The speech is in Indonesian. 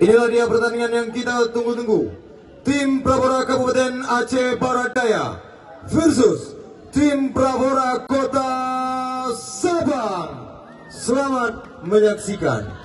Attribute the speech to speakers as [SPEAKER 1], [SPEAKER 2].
[SPEAKER 1] Inilah dia pertandingan yang kita tunggu-tunggu. Tim Prapora Kabupaten Aceh Barat Daya versus Tim Prapora Kota Sabang. Selamat menyaksikan.